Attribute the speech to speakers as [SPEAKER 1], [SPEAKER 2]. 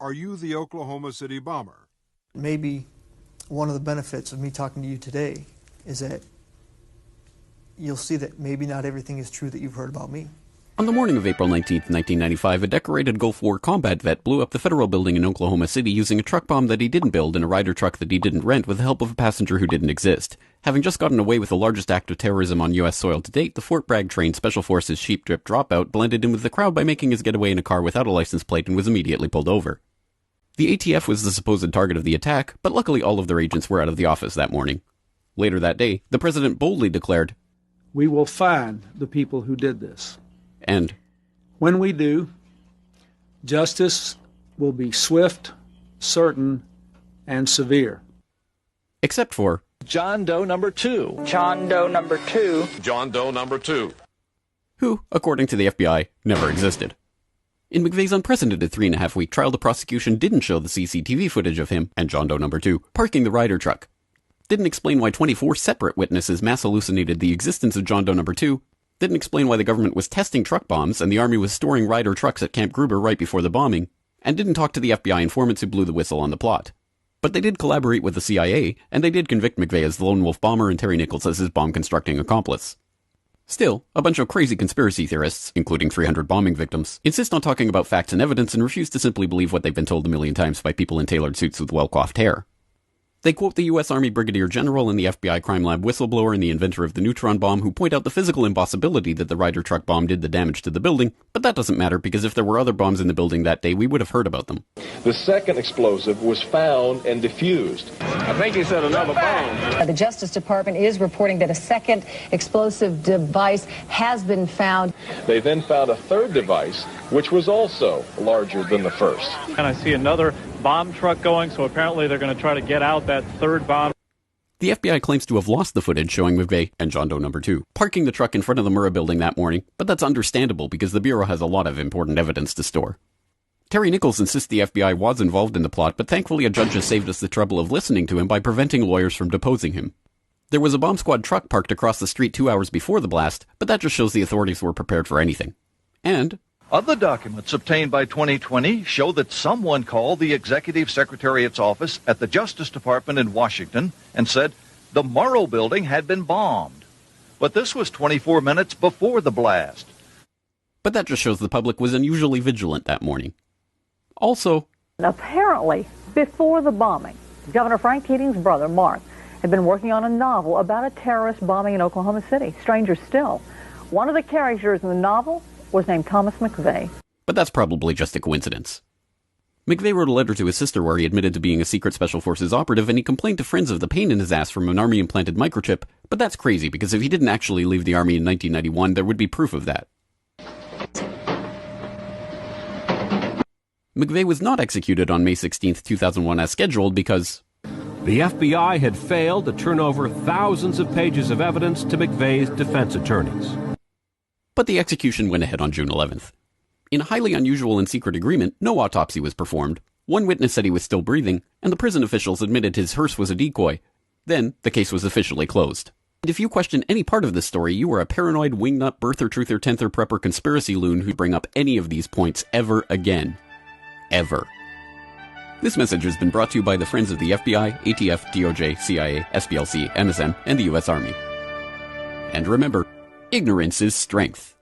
[SPEAKER 1] Are you the Oklahoma City bomber?
[SPEAKER 2] Maybe one of the benefits of me talking to you today is that you'll see that maybe not everything is true that you've heard about me.
[SPEAKER 3] On the morning of April 19, 1995, a decorated Gulf War combat vet blew up the federal building in Oklahoma City using a truck bomb that he didn't build and a Ryder truck that he didn't rent with the help of a passenger who didn't exist. Having just gotten away with the largest act of terrorism on U.S. soil to date, the Fort Bragg-trained Special Forces Sheep Drip Dropout blended in with the crowd by making his getaway in a car without a license plate and was immediately pulled over. The ATF was the supposed target of the attack, but luckily all of their agents were out of the office that morning. Later that day, the president boldly declared,
[SPEAKER 4] "We will find the people who did this.
[SPEAKER 3] And
[SPEAKER 4] when we do, justice will be swift, certain, and severe."
[SPEAKER 3] Except for
[SPEAKER 5] John Doe number 2.
[SPEAKER 6] John Doe number 2.
[SPEAKER 1] John Doe number 2.
[SPEAKER 3] Who, according to the FBI, never existed. In McVeigh's unprecedented 3.5-week trial, the prosecution didn't show the CCTV footage of him and John Doe number 2 parking the Ryder truck. Didn't explain why 24 separate witnesses mass hallucinated the existence of John Doe number 2. Didn't explain why the government was testing truck bombs and the Army was storing Ryder trucks at Camp Gruber right before the bombing, and didn't talk to the FBI informants who blew the whistle on the plot. But they did collaborate with the CIA, and they did convict McVeigh as the lone wolf bomber and Terry Nichols as his bomb-constructing accomplice. Still, a bunch of crazy conspiracy theorists, including 300 bombing victims, insist on talking about facts and evidence and refuse to simply believe what they've been told a million times by people in tailored suits with well-coiffed hair. They quote the U.S. Army Brigadier General and the FBI crime lab whistleblower and the inventor of the neutron bomb who point out the physical impossibility that the Ryder truck bomb did the damage to the building, but that doesn't matter because if there were other bombs in the building that day, we would have heard about them.
[SPEAKER 5] The second explosive was found and defused.
[SPEAKER 7] I think he said another bomb.
[SPEAKER 8] The Justice Department is reporting that a second explosive device has been found.
[SPEAKER 5] They then found a third device, which was also larger than the first.
[SPEAKER 9] And I see another bomb truck going, so apparently they're going to try to get out that third bomb.
[SPEAKER 3] The FBI claims to have lost the footage showing McVeigh and John Doe number 2 parking the truck in front of the Murrah building that morning, but that's understandable because the Bureau has a lot of important evidence to store. Terry Nichols insists the FBI was involved in the plot, but thankfully a judge has saved us the trouble of listening to him by preventing lawyers from deposing him. There was a bomb squad truck parked across the street 2 hours before the blast, but that just shows the authorities were prepared for anything. And
[SPEAKER 10] other documents obtained by 2020 show that someone called the Executive Secretariat's office at the Justice Department in Washington and said the Murrah building had been bombed. But this was 24 minutes before the blast.
[SPEAKER 3] But that just shows the public was unusually vigilant that morning. Also,
[SPEAKER 11] apparently, before the bombing, Governor Frank Keating's brother, Mark, had been working on a novel about a terrorist bombing in Oklahoma City. Stranger still, one of the characters in the novel was named Thomas McVeigh.
[SPEAKER 3] But that's probably just a coincidence. McVeigh wrote a letter to his sister where he admitted to being a secret Special Forces operative, and he complained to friends of the pain in his ass from an Army-implanted microchip, but that's crazy because if he didn't actually leave the Army in 1991, there would be proof of that. McVeigh was not executed on May 16, 2001 as scheduled because
[SPEAKER 12] the FBI had failed to turn over thousands of pages of evidence to McVeigh's defense attorneys.
[SPEAKER 3] But the execution went ahead on June 11th. In a highly unusual and secret agreement, no autopsy was performed, one witness said he was still breathing, and the prison officials admitted his hearse was a decoy. Then, the case was officially closed. And if you question any part of this story, you are a paranoid, wingnut, birther, truther, tenther, prepper, conspiracy loon who'd bring up any of these points ever again. Ever. This message has been brought to you by the friends of the FBI, ATF, DOJ, CIA, SPLC, MSM, and the U.S. Army. And remember, ignorance is strength.